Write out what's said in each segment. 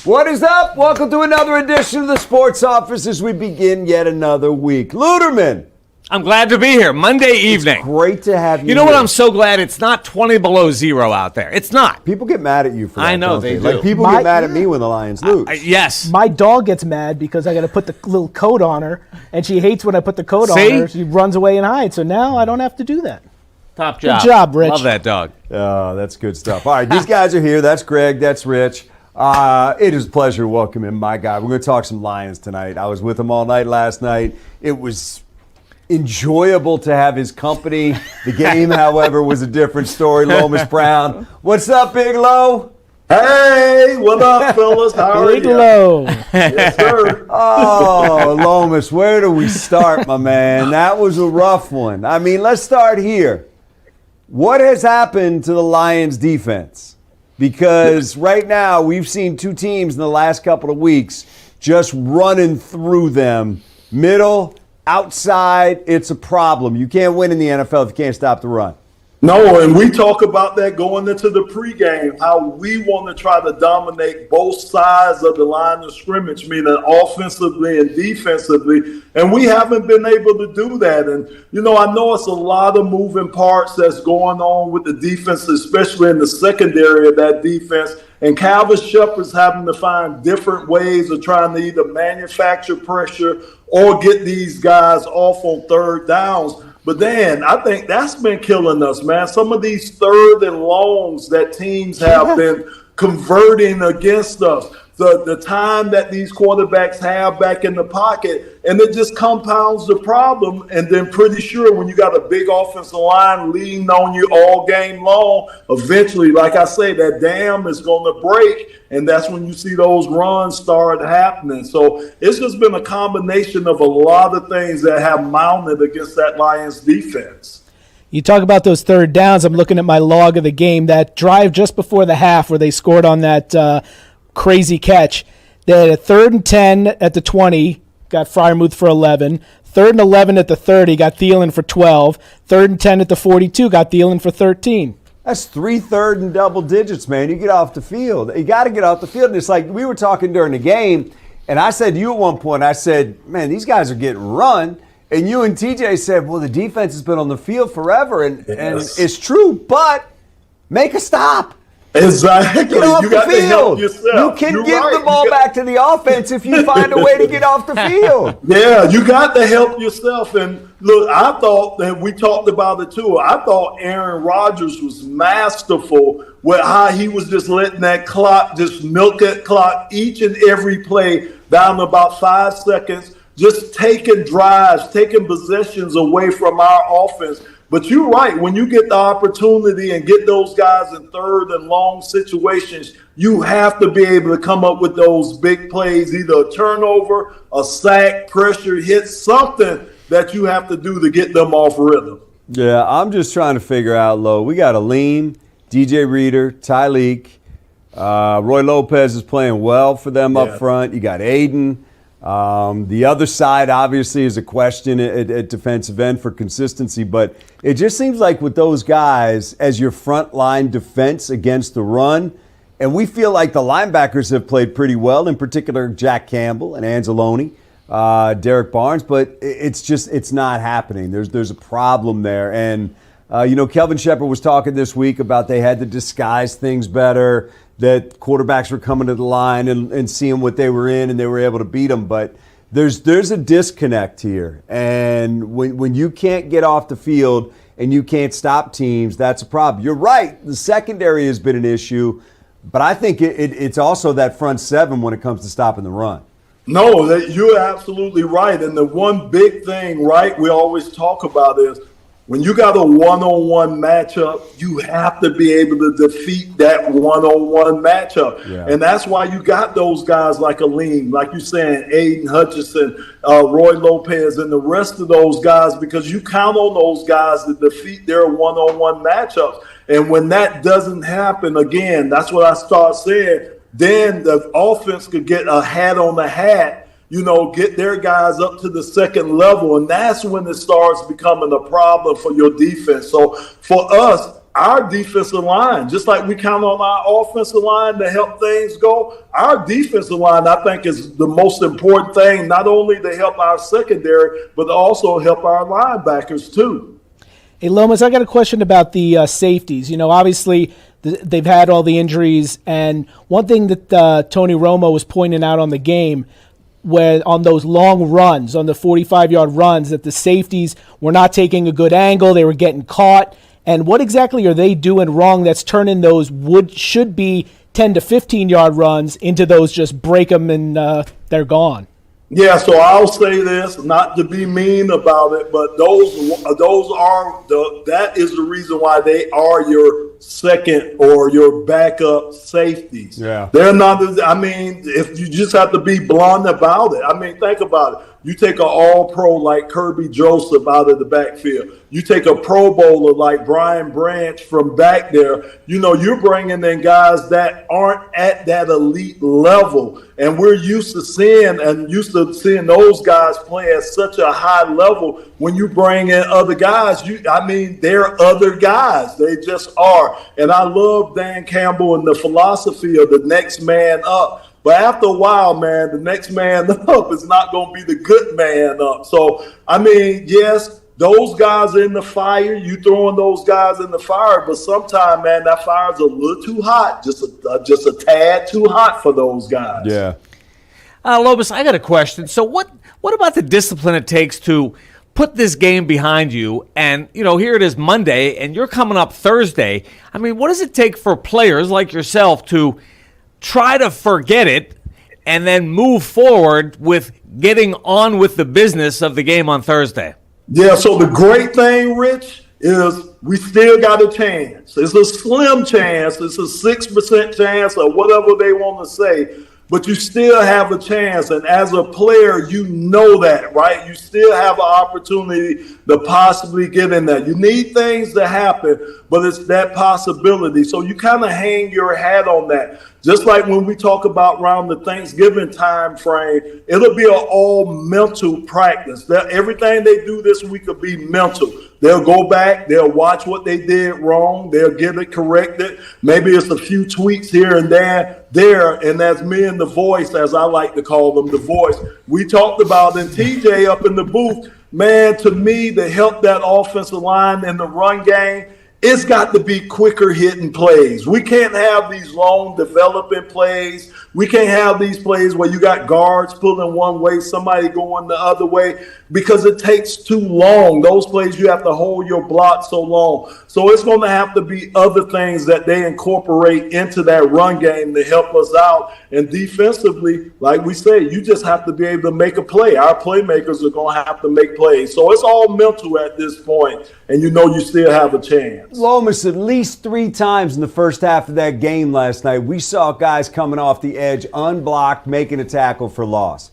What is up? Welcome to another edition of the Sports Office as we begin yet another week. Luderman. I'm glad to be here. Monday evening. It's great to have you. You know here. what? I'm so glad it's not 20 below zero out there. It's not. People get mad at you for that. I know they do. Like people get mad at me when the Lions lose. Yes. My dog gets mad because I got to put the little coat on her, and she hates when I put the coat on her. She runs away and hides. So now I don't have to do that. Top job. Good job, Rich. Love that dog. Oh, that's good stuff. All right, these guys are here. That's Greg. That's Rich. It is a pleasure to welcome him, my guy. We're going to talk some Lions tonight. I was with him all night last night. It was enjoyable to have his company. The game, however, was a different story. Lomas Brown. What's up, Big Lo? Hey, what up, fellas? How are you? Big Lo. Yes, sir. Oh, Lomas, where do we start, my man? That was a rough one. I mean, let's start here. What has happened to the Lions defense? Because right now we've seen two teams in the last couple of weeks just running through them. Middle, outside, it's a problem. You can't win in the NFL if you can't stop the run. No, and we talk about that going into the pregame, how we want to try to dominate both sides of the line of scrimmage, meaning offensively and defensively, and we haven't been able to do that. And, you know, I know it's a lot of moving parts that's going on with the defense, especially in the secondary of that defense, and Calvin Shepard's having to find different ways of trying to either manufacture pressure or get these guys off on third downs. But then I think that's been killing us, man. Some of these third and longs that teams have been converting against us. The time that these quarterbacks have back in the pocket, and it just compounds the problem. And then pretty sure when you got a big offensive line leaning on you all game long, eventually, like I say, that dam is going to break, and that's when you see those runs start happening. So it's just been a combination of a lot of things that have mounted against that Lions defense. You talk about those third downs. I'm looking at my log of the game. That drive just before the half where they scored on that crazy catch. They had a 3rd and 10 at the 20, got Freiermuth for 11. 3rd and 11 at the 30, got Thielen for 12. 3rd and 10 at the 42, got Thielen for 13. That's 3 third and double digits, man. You get off the field. You got to get off the field. And it's like we were talking during the game, and I said to you at one point, I said, man, these guys are getting run. And you and TJ said, well, the defense has been on the field forever. And it's true, but make a stop. Exactly. Get off you the got field. to help yourself. You can give the ball back to the offense if you find a way to get off the field. Yeah, you got to help yourself. And look, I thought that we talked about it too. I thought Aaron Rodgers was masterful with how he was just letting that clock, just milk that clock each and every play down to about 5 seconds, just taking drives, taking possessions away from our offense. But you're right. When you get the opportunity and get those guys in third and long situations, you have to be able to come up with those big plays, either a turnover, a sack, pressure, hit, something that you have to do to get them off rhythm. Yeah, I'm just trying to figure out, Lo. We got Aleem, DJ Reader, Tyleek. Roy Lopez is playing well for them up front. You got Aiden. The other side, obviously, is a question at defensive end for consistency, but it just seems like with those guys as your front line defense against the run, and we feel like the linebackers have played pretty well, in particular Jack Campbell and Anzalone, Derek Barnes, but it's not happening. There's a problem there, and Kelvin Shepard was talking this week about they had to disguise things better, that quarterbacks were coming to the line and seeing what they were in, and they were able to beat them. But there's a disconnect here. And when you can't get off the field and you can't stop teams, that's a problem. You're right. The secondary has been an issue, but I think it's also that front seven when it comes to stopping the run. No, you're absolutely right. And the one big thing, right, we always talk about is when you got a one-on-one matchup, you have to be able to defeat that one-on-one matchup. Yeah. And that's why you got those guys like Aleem, like you're saying, Aiden Hutchinson, Roy Lopez, and the rest of those guys, because you count on those guys to defeat their one-on-one matchups. And when that doesn't happen, again, that's what I start saying, then the offense could get a hat on the hat, get their guys up to the second level, and that's when it starts becoming a problem for your defense. So for us, our defensive line, just like we count on our offensive line to help things go, our defensive line, I think, is the most important thing, not only to help our secondary, but also help our linebackers too. Hey, Lomas, I got a question about the safeties. You know, obviously they've had all the injuries, and one thing that Tony Romo was pointing out on the game, where on those long runs, on the 45-yard runs, that the safeties were not taking a good angle, they were getting caught. And what exactly are they doing wrong that's turning those should be 10 to 15-yard runs into those just break them and they're gone? Yeah, so I'll say this, not to be mean about it, but that is the reason why they are your second or your backup safeties. Yeah. They're not, if you just have to be blunt about it. I mean, think about it. You take an all-pro like Kirby Joseph out of the backfield. You take a Pro Bowler like Brian Branch from back there. You know, you're bringing in guys that aren't at that elite level. And we're used to seeing those guys play at such a high level. When you bring in other guys, they're other guys. They just are. And I love Dan Campbell and the philosophy of the next man up. But after a while, man, the next man up is not going to be the good man up. So, yes, those guys are in the fire. You throwing those guys in the fire, but sometimes, man, that fire's a little too hot, just a tad too hot for those guys. Yeah. Lomas, I got a question. So what about the discipline it takes to put this game behind you? And, here it is Monday, and you're coming up Thursday. What does it take for players like yourself to try to forget it and then move forward with getting on with the business of the game on Thursday? Yeah, so the great thing, Rich, is we still got a chance. It's a slim chance. It's a 6% chance or whatever they want to say. But you still have a chance. And as a player, you know that, right? You still have an opportunity to possibly get in there. You need things to happen, but it's that possibility. So you kind of hang your hat on that. Just like when we talk about around the Thanksgiving time frame, it'll be an all mental practice. Everything they do this week will be mental. They'll go back, they'll watch what they did wrong, they'll get it corrected. Maybe it's a few tweaks here and there, and that's me and the voice, as I like to call them, the voice. We talked about, and TJ up in the booth, man, to me, to help that offensive line in the run game, it's got to be quicker hitting plays. We can't have these long developing plays. We can't have these plays where you got guards pulling one way, somebody going the other way, because it takes too long. Those plays, you have to hold your block so long. So it's going to have to be other things that they incorporate into that run game to help us out. And defensively, like we say, you just have to be able to make a play. Our playmakers are going to have to make plays. So it's all mental at this point, and you still have a chance. Lomas, at least 3 times in the first half of that game last night, we saw guys coming off the edge unblocked, making a tackle for loss.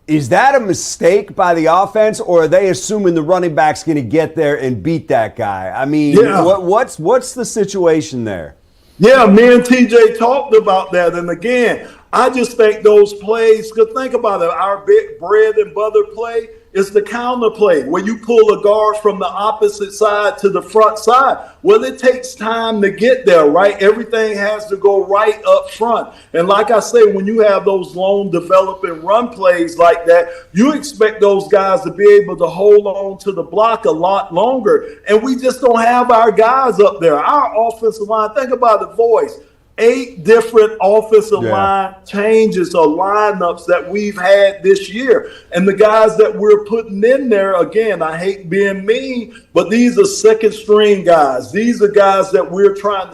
Is that a mistake by the offense, or are they assuming the running back's going to get there and beat that guy? What's the situation there? Yeah, me and TJ talked about that. And again, I just think those plays, because think about it, our big bread and butter play is the counter play, where you pull a guard from the opposite side to the front side. Well, it takes time to get there, right? Everything has to go right up front. And like I say, when you have those long developing run plays like that, you expect those guys to be able to hold on to the block a lot longer. And we just don't have our guys up there. Our offensive line, think about the voice. 8 different offensive line changes or lineups that we've had this year. And the guys that we're putting in there, again, I hate being mean, but these are second string guys. These are guys that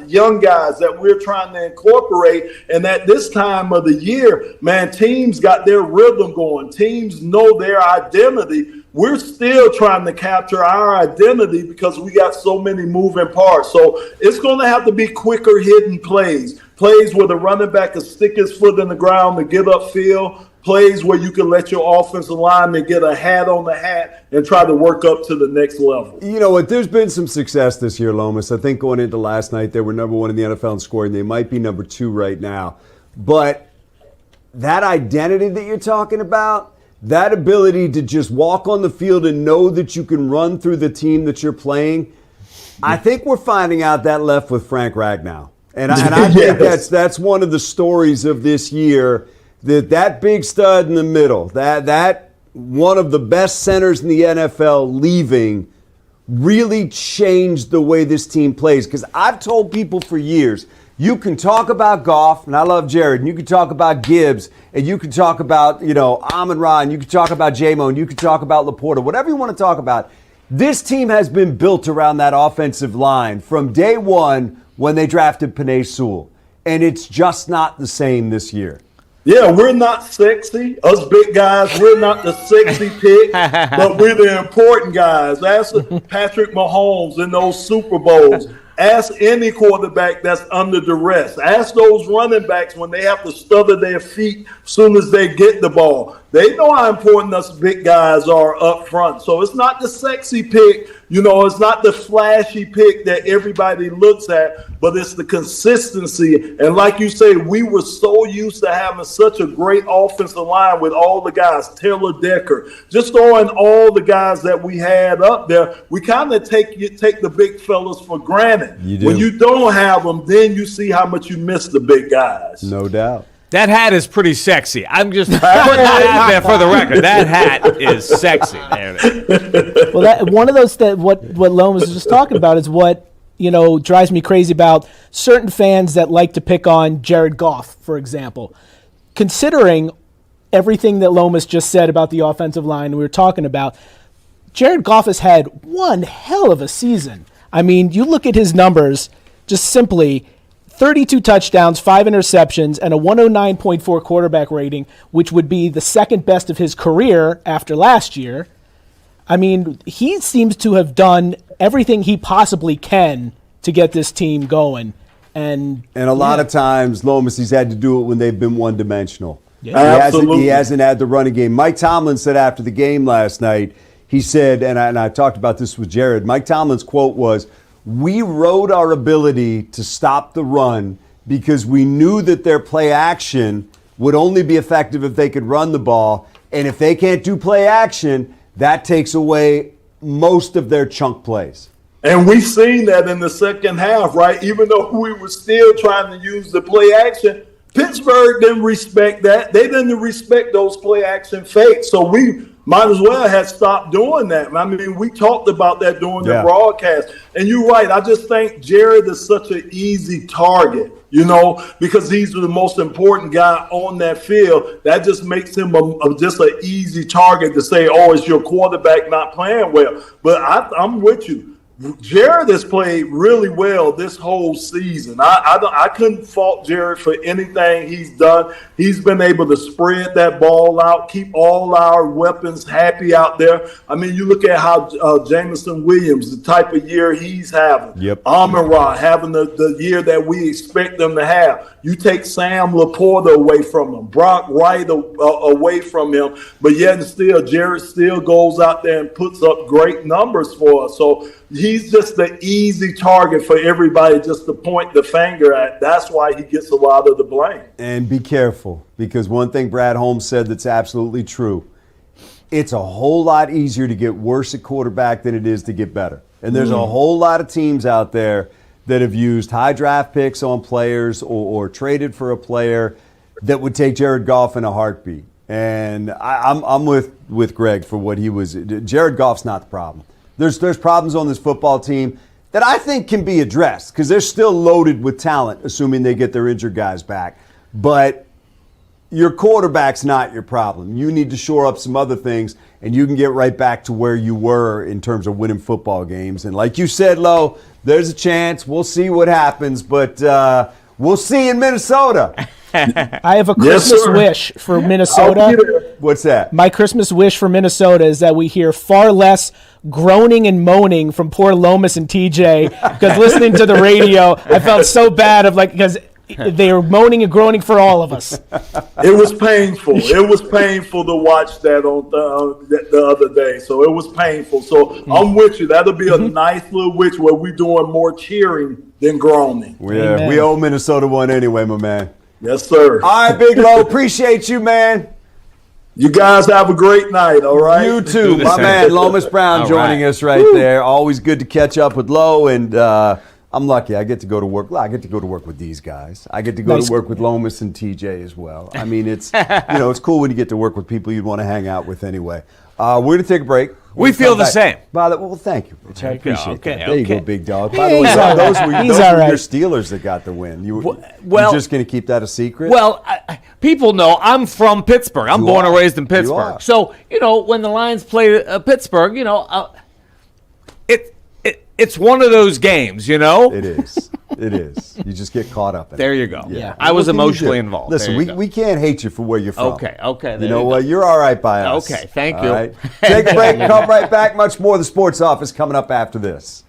young guys that we're trying to incorporate. And at this time of the year, man, teams got their rhythm going. Teams know their identity. We're still trying to capture our identity because we got so many moving parts. So it's going to have to be quicker hitting plays where the running back can stick his foot in the ground to get upfield, plays where you can let your offensive lineman get a hat on the hat and try to work up to the next level. You know what? There's been some success this year, Lomas. I think going into last night, they were number 1 in the NFL in scoring. They might be number 2 right now. But that identity that you're talking about, that ability to just walk on the field and know that you can run through the team that you're playing, I think we're finding out that left with Frank Ragnow. And I think that's one of the stories of this year, that big stud in the middle, that one of the best centers in the NFL leaving really changed the way this team plays. Because I've told people for years, you can talk about Goff, and I love Jared, and you can talk about Gibbs, and you can talk about, Amon-Ra, and you can talk about J-Mo, and you can talk about Laporta, whatever you want to talk about. This team has been built around that offensive line from day one when they drafted Penei Sewell, and it's just not the same this year. Yeah, we're not sexy. Us big guys, we're not the sexy pick, but we're the important guys. Ask Patrick Mahomes in those Super Bowls. Ask any quarterback that's under duress. Ask those running backs when they have to stutter their feet as soon as they get the ball. They know how important us big guys are up front. So it's not the sexy pick, it's not the flashy pick that everybody looks at, but it's the consistency. And like you say, we were so used to having such a great offensive line with all the guys, Taylor Decker, just throwing all the guys that we had up there. We kind of take the big fellas for granted. You do. When you don't have them, then you see how much you miss the big guys. No doubt. That hat is pretty sexy. I'm just putting that out there for the record. That hat is sexy. Well, one of those that what Lomas was just talking about is what drives me crazy about certain fans that like to pick on Jared Goff, for example. Considering everything that Lomas just said about the offensive line we were talking about, Jared Goff has had one hell of a season. I mean, you look at his numbers, just simply 32 touchdowns, 5 interceptions, and a 109.4 quarterback rating, which would be the second best of his career after last year. I mean, he seems to have done everything he possibly can to get this team going. And a lot of times, Lomas, he's had to do it when they've been one-dimensional. Yeah. Absolutely. He hasn't had the running game. Mike Tomlin said after the game last night, he said, and I talked about this with Jared, Mike Tomlin's quote was, "We rode our ability to stop the run because we knew that their play action would only be effective if they could run the ball. And if they can't do play action, that takes away most of their chunk plays." And we've seen that in the second half, right? Even though we were still trying to use the play action, Pittsburgh didn't respect that. They didn't respect those play action fakes. So we might as well have stopped doing that. I mean, we talked about that during the broadcast. And you're right. I just think Jared is such an easy target, because he's the most important guy on that field. That just makes him just an easy target to say, oh, it's your quarterback not playing well. But I'm with you. Jared has played really well this whole season. I couldn't fault Jared for anything he's done. He's been able to spread that ball out, keep all our weapons happy out there. I mean, you look at how Jameson Williams, the type of year he's having. Yep. Amon-Ra having the year that we expect them to have. You take Sam Laporta away from him, Brock Wright away from him, but yet and still, Jared still goes out there and puts up great numbers for us. So he's just the easy target for everybody just to point the finger at. That's why he gets a lot of the blame. And be careful, because one thing Brad Holmes said that's absolutely true. It's a whole lot easier to get worse at quarterback than it is to get better. And there's a whole lot of teams out there that have used high draft picks on players or traded for a player that would take Jared Goff in a heartbeat. And I'm with Greg for what he was. Jared Goff's not the problem. There's problems on this football team that I think can be addressed because they're still loaded with talent, assuming they get their injured guys back. But your quarterback's not your problem. You need to shore up some other things, and you can get right back to where you were in terms of winning football games. And like you said, Lo, there's a chance. We'll see what happens, but we'll see in Minnesota. I have a Christmas wish for Minnesota. What's that? My Christmas wish for Minnesota is that we hear far less groaning and moaning from poor Lomas and TJ, because listening to the radio, I felt so bad because they were moaning and groaning for all of us. It was painful. It was painful to watch that on the other day. So it was painful. So I'm with you. That'll be a nice little wish where we're doing more cheering than groaning. Yeah, we owe Minnesota one anyway, my man. Yes, sir. All right, Big Lo. Appreciate you, man. You guys have a great night, all right? You too. the My same. man, Lomas Brown All joining right. us right there. Always good to catch up with Lo, and I'm lucky. I get to go to work. I get to go to work with these guys. I get to go Nice. to work with Lomas and TJ as well. I mean, it's it's cool when you get to work with people you'd want to hang out with anyway. We're going to take a break. We feel the same. Well, thank you, Rich. I appreciate Okay, that. There you go, okay. big dog. By the way, He's all those right. were He's your all right. Steelers that got the win. You well- just going to keep that a secret? Well, people know I'm from Pittsburgh. I'm You born and are. raised in You Pittsburgh. are. So, when the Lions play Pittsburgh, it's one of those games, It is. It is. You just get caught up in it. There you go. Yeah. I was What can you emotionally do? involved. Listen, There you go. we can't hate you for where you're from. Okay, there You know you what? go. You're all right by us. Okay, thank All you. right? Take a break, come right back. Much more of the Sports Office coming up after this.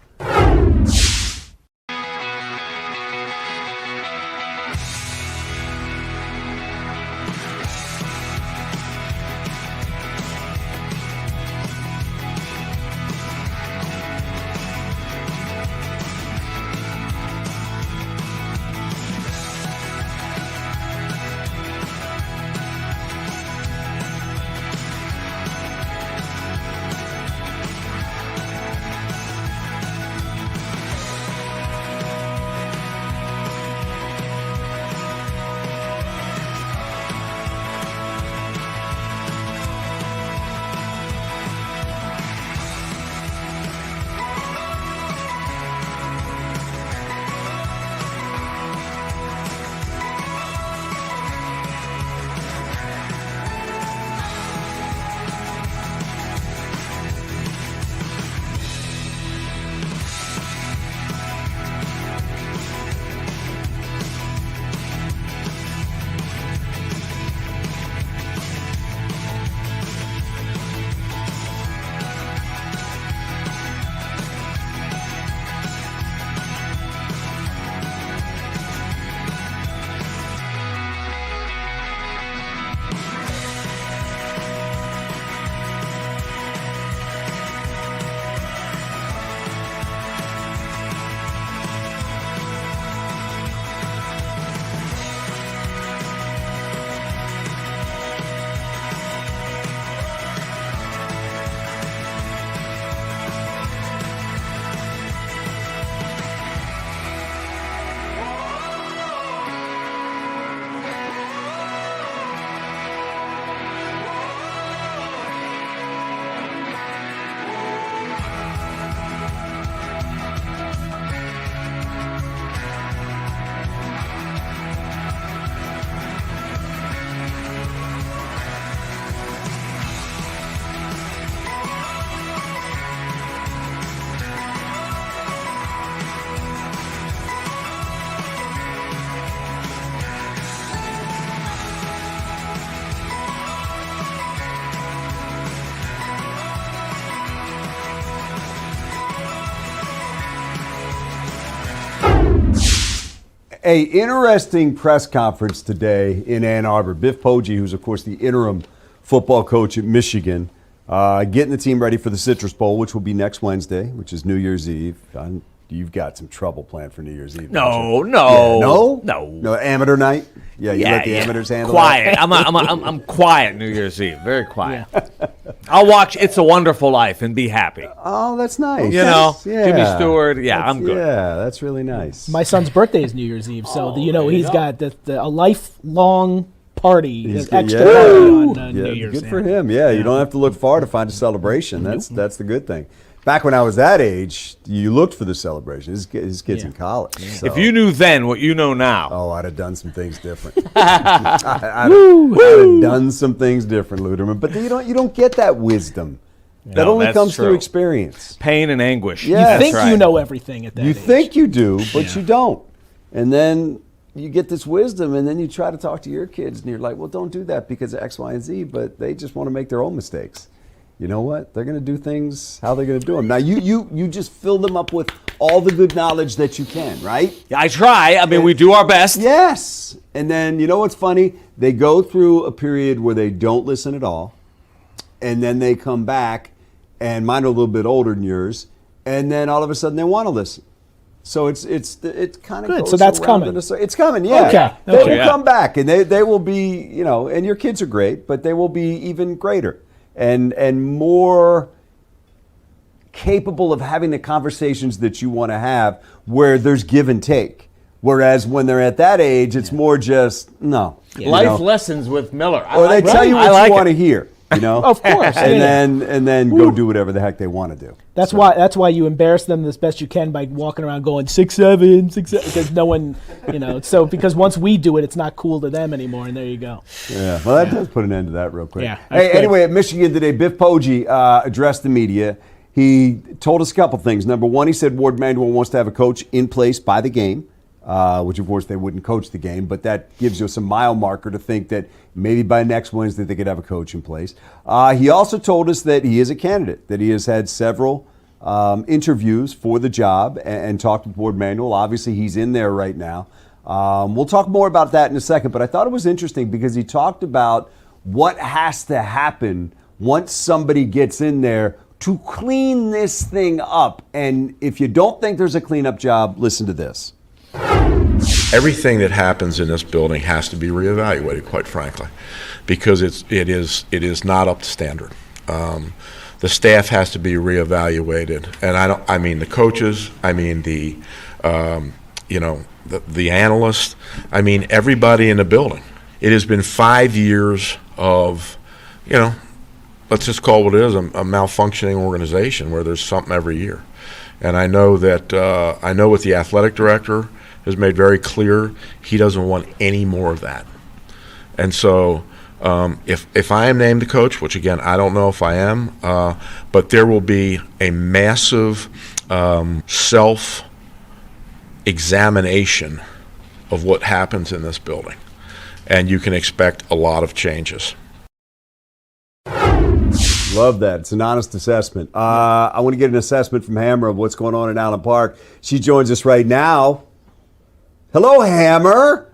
A interesting press conference today in Ann Arbor. Biff Poggi, who's of course the interim football coach at Michigan, getting the team ready for the Citrus Bowl, which will be next Wednesday, which is New Year's Eve. You've got some trouble planned for New Year's Eve. No, don't you? no, Yeah, no. no amateur night. Yeah, you let the amateurs handle quiet. that. I'm quiet New Year's Eve. Very quiet. I'll watch It's a Wonderful Life and be happy. Oh, that's nice. Yeah. Yeah. Jimmy Stewart. Yeah, That's- I'm good. Yeah, that's really nice. My son's birthday is New Year's Eve, so he's go. got a lifelong party, He's an good- extra yeah. party on Yeah, New Year's. good for him. Yeah, you don't have to look far to find a celebration. That's the good thing. Back when I was that age, you looked for the celebration. His kid's in college. So. If you knew then what you know now, Oh, I'd have done some things different. I'd have done some things different, Luderman. But you don't get that wisdom. That No, only that's comes through true. experience. pain and anguish. Yeah. You That's think you know everything at that You age. think you do, but you don't. And then you get this wisdom, and then you try to talk to your kids, and you're like, well, don't do that because of X, Y, and Z, but they just want to make their own mistakes. You know what? They're going to do things how they're going to do them. Now, you just fill them up with all the good knowledge that you can, right? I try. I mean, we do our best. Yes. And then, you know what's funny? They go through a period where they don't listen at all, and then they come back, and mine are a little bit older than yours, and then all of a sudden they want to listen. So it kind of Good, goes so that's around coming. It's coming, yeah. Okay. They will come back, and they will be, and your kids are great, but they will be even greater and more capable of having the conversations that you want to have where there's give and take. Whereas when they're at that age, it's more just, no. Life lessons with Miller. Or they tell you what you want to hear. Of course, and then go do whatever the heck they want to do. That's why you embarrass them as best you can by walking around going 6'7", 6'7", because no one, So because once we do it, it's not cool to them anymore, and there you go. Yeah, well, that does put an end to that real quick. Yeah, hey, good. anyway, at Michigan today, Biff Poggi addressed the media. He told us a couple things. Number one, he said Ward Manuel wants to have a coach in place by the game. Which of course they wouldn't coach the game, but that gives you some mile marker to think that maybe by next Wednesday they could have a coach in place. He also told us that he is a candidate, that he has had several interviews for the job and talked with Ward Manuel. Obviously he's in there right now. We'll talk more about that in a second, but I thought it was interesting because he talked about what has to happen once somebody gets in there to clean this thing up. And if you don't think there's a cleanup job, listen to this. Everything that happens in this building has to be reevaluated, quite frankly, because it is not up to standard. The staff has to be reevaluated, and I mean the coaches, I mean the analysts, I mean everybody in the building. It has been 5 years of, let's just call it what it is, a malfunctioning organization where there's something every year. And I know that what the athletic director has made very clear, he doesn't want any more of that. And so if I am named the coach, which again I don't know if I am, but there will be a massive self-examination of what happens in this building. And you can expect a lot of changes. Love that. It's an honest assessment. I want to get an assessment from Hammer of what's going on in Allen Park. She joins us right now. Hello, Hammer.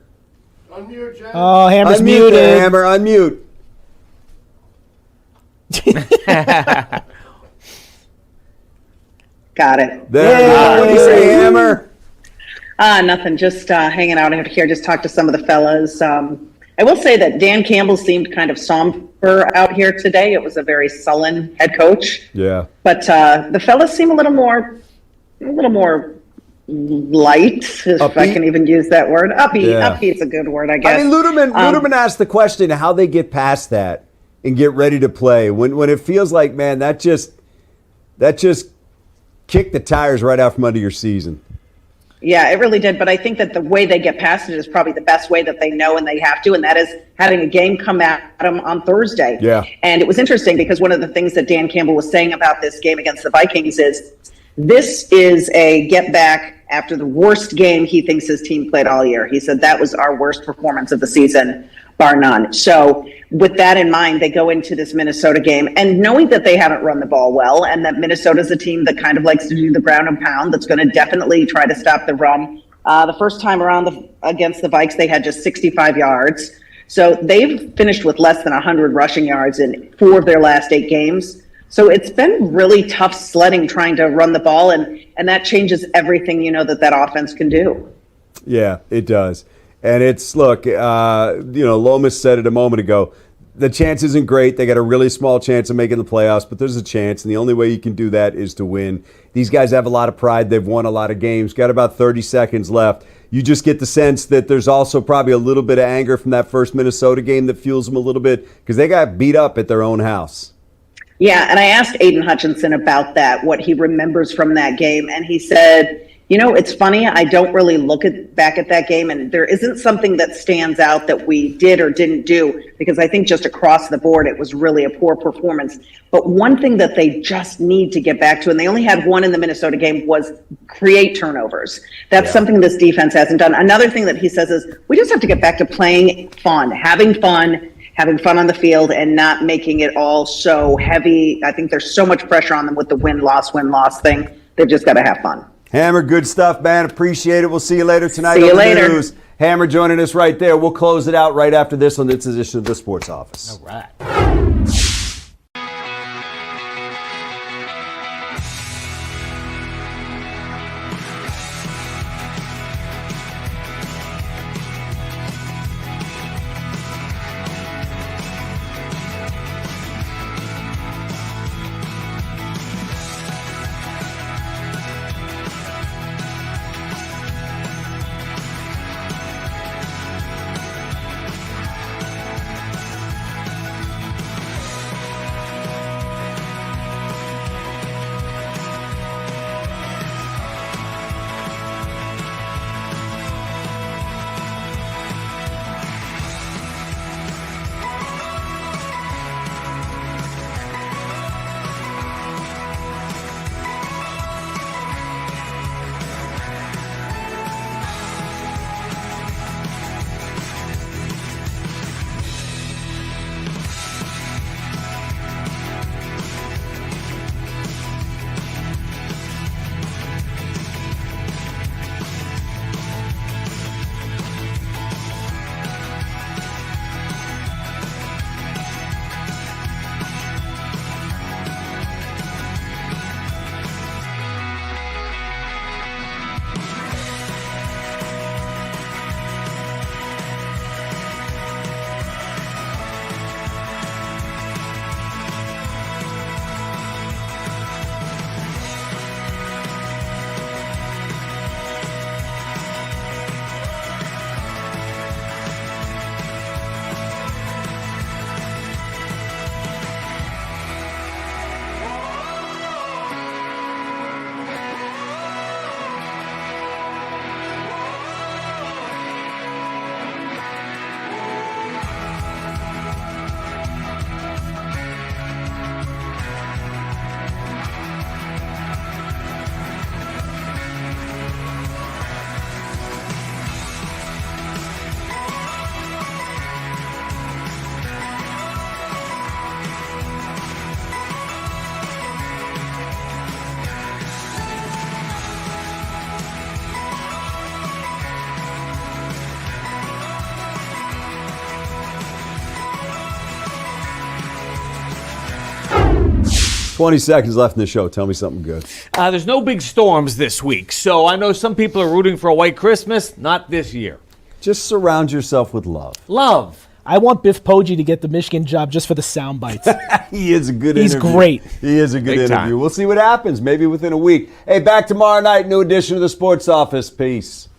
Unmute, Jack. Oh, Hammer's Unmute muted. there, Hammer. Unmute. Got it. There. What do you say, Hammer? Nothing. Just hanging out here. Just talked to some of the fellas. I will say that Dan Campbell seemed kind of somber out here today. It was a very sullen head coach. Yeah. But the fellas seem a little more light, if Upbeat? I can even use that word. Upbeat. Yeah. Upbeat's a good word, I guess. I mean, Luderman asked the question how they get past that and get ready to play when it feels like, man, that just kicked the tires right out from under your season. Yeah, it really did. But I think that the way they get past it is probably the best way that they know and they have to, and that is having a game come at them on Thursday. Yeah. And it was interesting because one of the things that Dan Campbell was saying about this game against the Vikings is this is a get back after the worst game he thinks his team played all year. He said that was our worst performance of the season, bar none. So with that in mind, they go into this Minnesota game and knowing that they haven't run the ball well and that Minnesota's a team that kind of likes to do the ground and pound, that's going to definitely try to stop the run. The first time around against the Vikes, they had just 65 yards. So they've finished with less than 100 rushing yards in 4 of their last 8 games. So it's been really tough sledding trying to run the ball, and that changes everything that offense can do. Yeah, it does. And it's, look, Lomas said it a moment ago, the chance isn't great. They got a really small chance of making the playoffs, but there's a chance, and the only way you can do that is to win. These guys have a lot of pride. They've won a lot of games. Got about 30 seconds left. You just get the sense that there's also probably a little bit of anger from that first Minnesota game that fuels them a little bit because they got beat up at their own house. Yeah, and I asked Aiden Hutchinson about that, what he remembers from that game, and he said, it's funny, I don't really look back at that game, and there isn't something that stands out that we did or didn't do, because I think just across the board it was really a poor performance. But one thing that they just need to get back to, and they only had one in the Minnesota game, was create turnovers. That's something this defense hasn't done. Another thing that he says is we just have to get back to playing fun, having fun on the field and not making it all so heavy. I think there's so much pressure on them with the win-loss thing. They've just got to have fun. Hammer, good stuff, man. Appreciate it. We'll see you later tonight. See you on the later. News. Hammer joining us right there. We'll close it out right after this on this edition of the Sports Office. All right. 20 seconds left in the show. Tell me something good. There's no big storms this week, so I know some people are rooting for a white Christmas. Not this year. Just surround yourself with love. Love. I want Biff Poggi to get the Michigan job just for the sound bites. He is a good He's interview. great. He is a good Big interview. time. We'll see what happens, maybe within a week. Hey, back tomorrow night, new edition of the Sports Office. Peace.